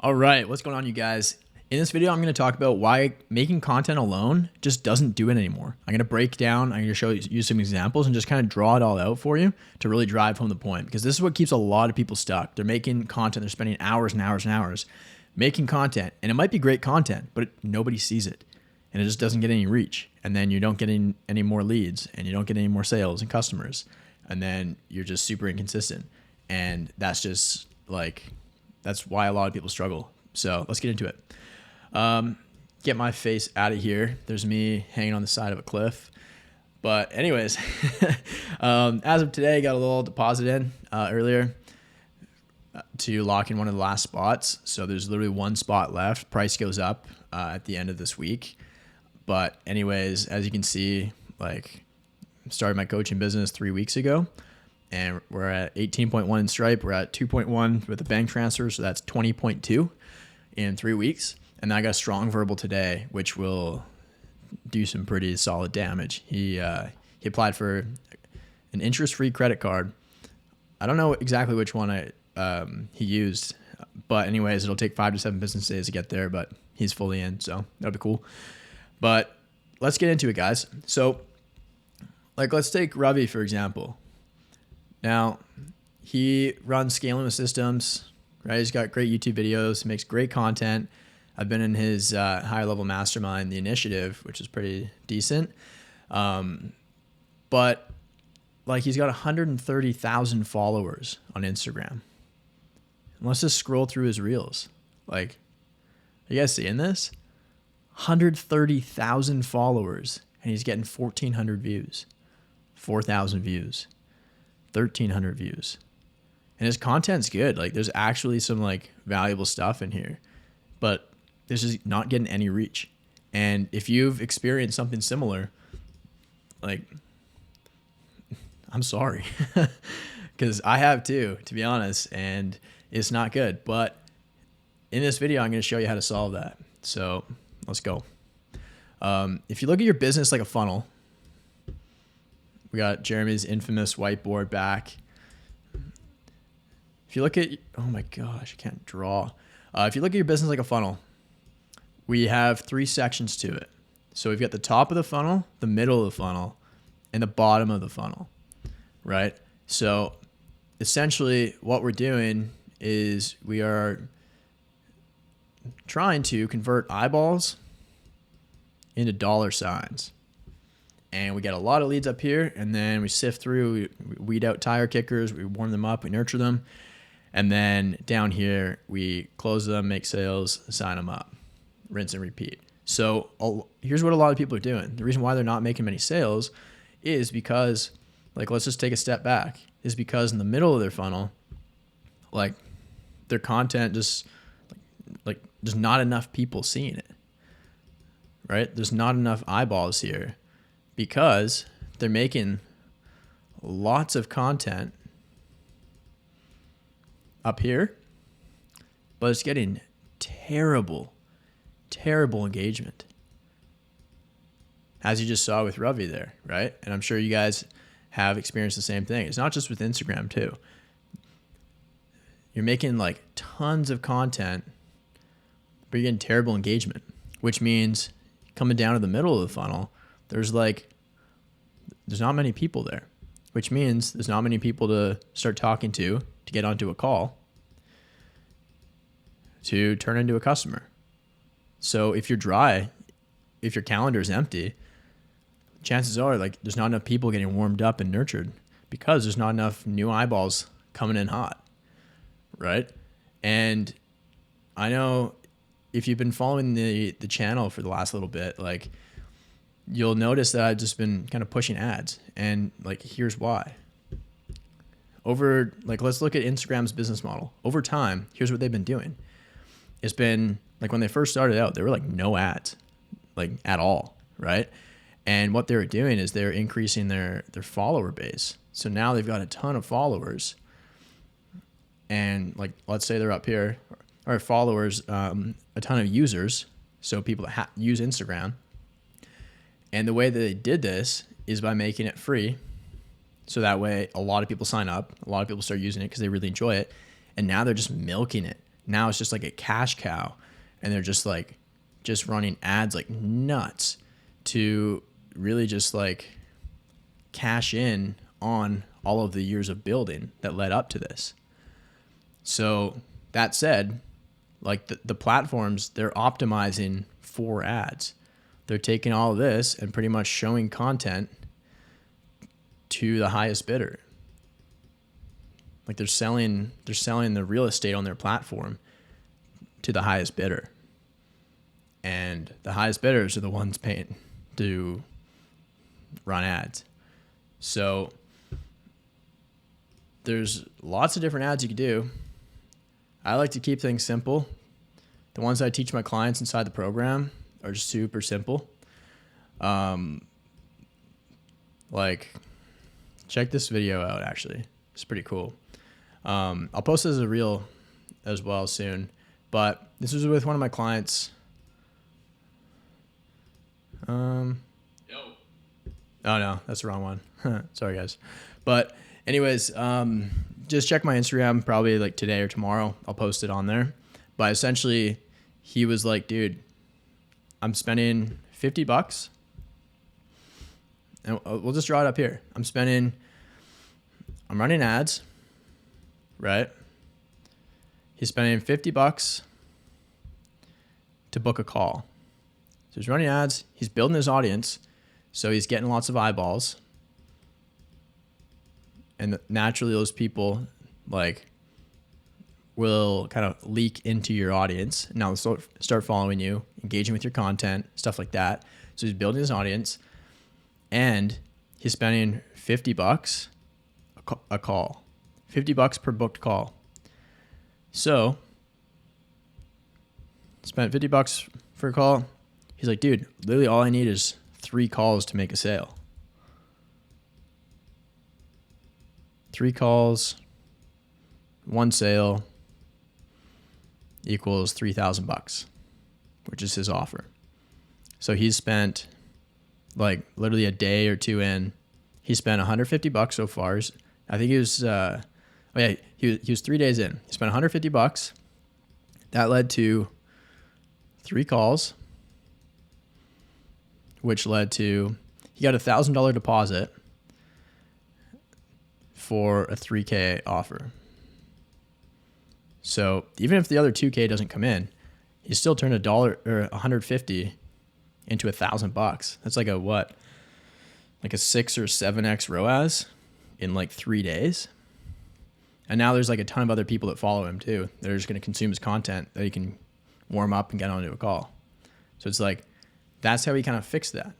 All right, what's going on, you guys? In this video, I'm going to talk about why making content alone just doesn't do it anymore. I'm going to break down, I'm going to show you some examples and just kind of draw it all out for you to really drive home the point, because this is what keeps a lot of people stuck. They're making content, they're spending hours and hours and hours making content, and it might be great content, but nobody sees it, and it just doesn't get any reach. And then you don't get any more leads, and you don't get any more sales and customers, and then you're just super inconsistent. And that's just like, that's why a lot of people struggle. So let's get into it. Get my face out of here. There's me hanging on the side of a cliff. But anyways, as of today, I got a little deposit in earlier to lock in one of the last spots. So there's literally one spot left. Price goes up at the end of this week. But anyways, as you can see, like, started my coaching business 3 weeks ago, and we're at 18.1 in Stripe. We're at 2.1 with the bank transfer. So that's 20.2 in 3 weeks. And then I got a strong verbal today, which will do some pretty solid damage. He applied for an interest-free credit card. I don't know exactly which one he used, but anyways, it'll take 5 to 7 business days to get there, but he's fully in, so that'll be cool. But let's get into it, guys. So, like, let's take Ravi, for example. Now, he runs Scaling Systems, right? He's got great YouTube videos, makes great content. I've been in his higher level mastermind, the initiative, which is pretty decent. But like, he's got 130,000 followers on Instagram. And let's just scroll through his reels. Like, are you guys seeing this? 130,000 followers, and he's getting 1,400 views, 4,000 views, 1,300 views. And his content's good. Like, there's actually some like valuable stuff in here, but this is not getting any reach. And if you've experienced something similar, like, I'm sorry, because I have too, to be honest, and it's not good. But in this video, I'm going to show you how to solve that. So let's go. If you look at your business like a funnel, we got Jeremy's infamous whiteboard back. If you look at, oh my gosh, I can't draw. If you look at your business like a funnel, we have 3 sections to it. So we've got the top of the funnel, the middle of the funnel, and the bottom of the funnel, right? So essentially what we're doing is we are trying to convert eyeballs into dollar signs. And we get a lot of leads up here, and then we sift through, we weed out tire kickers, we warm them up, we nurture them. And then down here, we close them, make sales, sign them up, rinse and repeat. So here's what a lot of people are doing. The reason why they're not making many sales is because, like, let's just take a step back, is because in the middle of their funnel, like, their content just, like there's not enough people seeing it, right? There's not enough eyeballs here because they're making lots of content up here, but it's getting terrible engagement, as you just saw with Ravi there, right? And I'm sure you guys have experienced the same thing. It's not just with Instagram too. You're making like tons of content, but you're getting terrible engagement, which means coming down to the middle of the funnel, there's not many people there, which means there's not many people to start talking to get onto a call, to turn into a customer. So if you're dry, if your calendar is empty, chances are, like, there's not enough people getting warmed up and nurtured because there's not enough new eyeballs coming in hot, right? And I know if you've been following the channel for the last little bit, like, you'll notice that I've just been kind of pushing ads, and like, here's why. Over, like, let's look at Instagram's business model. Over time, here's what they've been doing. It's been like, when they first started out, there were like no ads, like, at all, right? And what they were doing is they're increasing their follower base. So now they've got a ton of followers, and like, let's say they're up here, or followers, a ton of users, so people that use Instagram. And the way that they did this is by making it free. So that way a lot of people sign up, a lot of people start using it because they really enjoy it. And now they're just milking it. Now it's just like a cash cow, and they're just running ads like nuts to really just like cash in on all of the years of building that led up to this. So that said, like the platforms, they're optimizing for ads. They're taking all of this and pretty much showing content to the highest bidder. Like they're selling the real estate on their platform to the highest bidder. And the highest bidders are the ones paying to run ads. So there's lots of different ads you can do. I like to keep things simple. The ones I teach my clients inside the program are just super simple. Like, check this video out, actually. It's pretty cool. I'll post this as a reel as well soon. But this was with one of my clients. Oh, no, that's the wrong one. Sorry, guys. But anyways, just check my Instagram probably like today or tomorrow. I'll post it on there. But essentially, he was like, dude, I'm spending $50. And we'll just draw it up here. I'm running ads, right? He's spending $50 to book a call. So he's running ads. He's building his audience. So he's getting lots of eyeballs. And naturally those people like will kind of leak into your audience. Now they'll start following you, engaging with your content, stuff like that. So he's building his audience and he's spending $50 a call, $50 per booked call. So spent $50 for a call. He's like, dude, literally all I need is 3 calls to make a sale. 3 calls, 1 sale equals $3,000, which is his offer. So he's spent like literally a day or two in. He spent $150 so far. I think he was, he was 3 days in. He spent $150. That led to 3 calls, which led to, he got $1,000 deposit for a $3K offer. So even if the other $2K doesn't come in, he still turned $150 into $1,000. That's like like a 6 or 7x ROAS in like 3 days. And now there's like a ton of other people that follow him too. They're just going to consume his content that he can warm up and get onto a call. So it's like, that's how he kind of fixed that,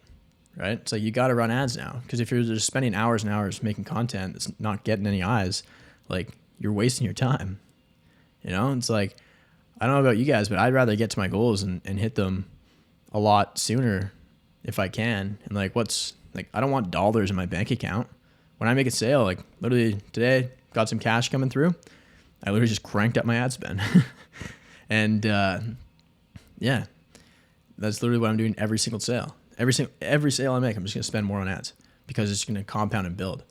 right? It's like, you got to run ads now, because if you're just spending hours and hours making content that's not getting any eyes, like you're wasting your time. You know, it's like, I don't know about you guys, but I'd rather get to my goals and hit them a lot sooner if I can. And like, I don't want dollars in my bank account. When I make a sale, like literally today, got some cash coming through, I literally just cranked up my ad spend. And yeah, that's literally what I'm doing every single sale. Every sale I make, I'm just going to spend more on ads because it's going to compound and build.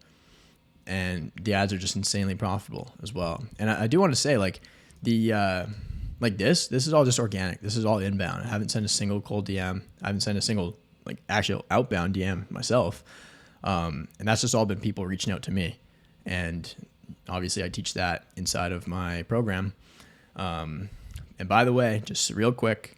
And the ads are just insanely profitable as well. And I do want to say, like, this is all just organic. This is all inbound. I haven't sent a single cold DM. I haven't sent a single like actual outbound DM myself. And that's just all been people reaching out to me. And obviously I teach that inside of my program. And by the way, just real quick,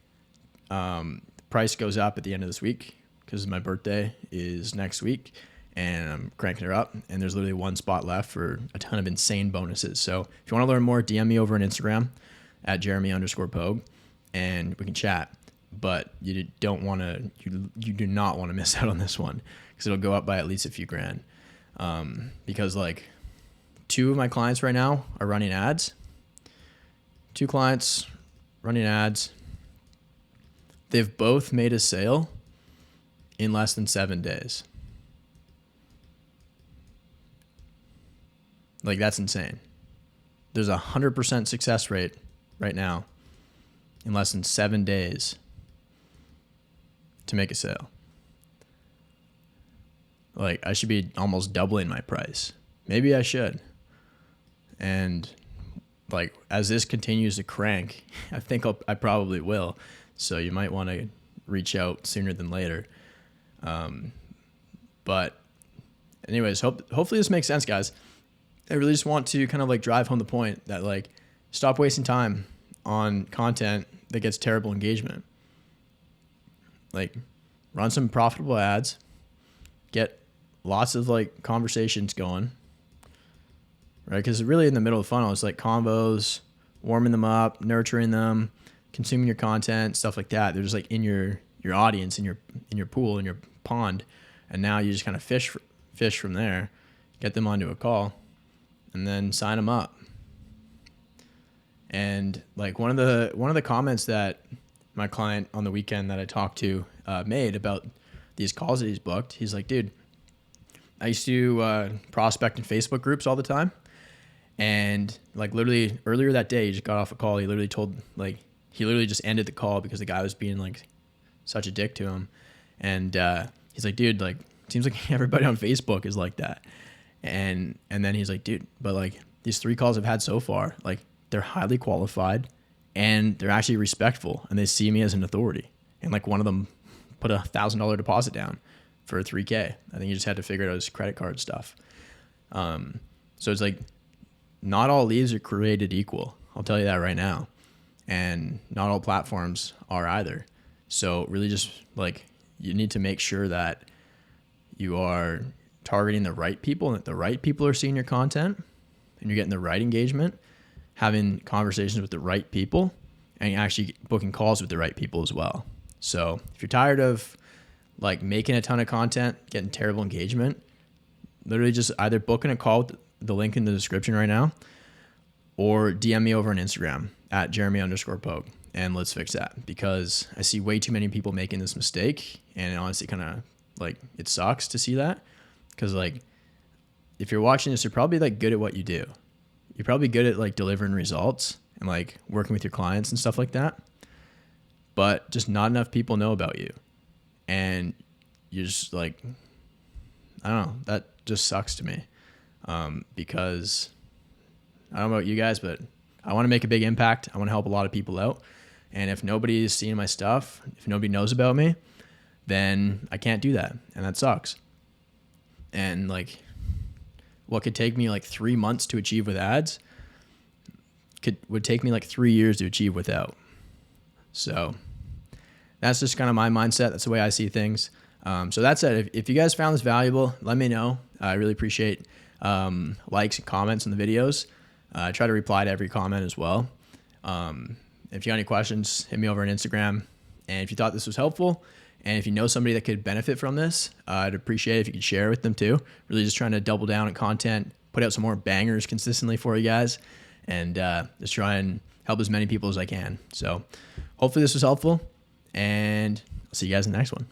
the price goes up at the end of this week because my birthday is next week and I'm cranking her up, and there's literally 1 spot left for a ton of insane bonuses. So if you want to learn more, DM me over on Instagram at Jeremy_Pogue and we can chat. But you do not want to miss out on this one because it'll go up by at least a few grand. Because like 2 of my clients right now are running ads. 2 clients running ads. They've both made a sale in less than 7 days. Like, that's insane. There's 100% success rate right now in less than 7 days to make a sale. Like, I should be almost doubling my price. Maybe I should. And like as this continues to crank, I think I probably will. So you might want to reach out sooner than later. But anyways, hopefully this makes sense, guys. I really just want to kind of like drive home the point that like stop wasting time on content that gets terrible engagement. Like run some profitable ads, get lots of like conversations going, right? Because really in the middle of the funnel, it's like combos, warming them up, nurturing them, consuming your content, stuff like that. They're just like in your audience, in your pool, in your pond, and now you just kind of fish from there, get them onto a call, and then sign them up. And like one of the comments that my client on the weekend that I talked to made about these calls that he's booked, he's like, dude, I used to prospect in Facebook groups all the time. And like literally earlier that day, he just got off a call. He literally just ended the call because the guy was being like such a dick to him. And he's like, dude, like seems like everybody on Facebook is like that. And then he's like, dude, but like these 3 calls I've had so far, like they're highly qualified and they're actually respectful and they see me as an authority. And like one of them put $1,000 deposit down for $3,000. I think he just had to figure out his credit card stuff. So it's like not all leads are created equal. I'll tell you that right now. And not all platforms are either. So really just like you need to make sure that you are targeting the right people and that the right people are seeing your content and you're getting the right engagement, having conversations with the right people, and actually booking calls with the right people as well. So if you're tired of like making a ton of content, getting terrible engagement, literally just either booking a call with the link in the description right now or DM me over on Instagram at Jeremy_Pogue and let's fix that, because I see way too many people making this mistake and it honestly kind of like it sucks to see that, because like if you're watching this, you're probably like good at what you do. You're probably good at like delivering results and like working with your clients and stuff like that, but just not enough people know about you. And you're just like, I don't know, that just sucks to me. Because I don't know about you guys, but I want to make a big impact. I want to help a lot of people out. And if nobody is seeing my stuff, if nobody knows about me, then I can't do that. And that sucks. And like what could take me like 3 months to achieve with ads would take me like 3 years to achieve without. So that's just kind of my mindset. That's the way I see things. So that's it. If you guys found this valuable, let me know. I really appreciate likes and comments on the videos. I try to reply to every comment as well. If you got any questions, hit me over on Instagram. And if you thought this was helpful, and if you know somebody that could benefit from this, I'd appreciate it if you could share it with them too. Really just trying to double down on content, put out some more bangers consistently for you guys, and just try and help as many people as I can. So hopefully this was helpful, and I'll see you guys in the next one.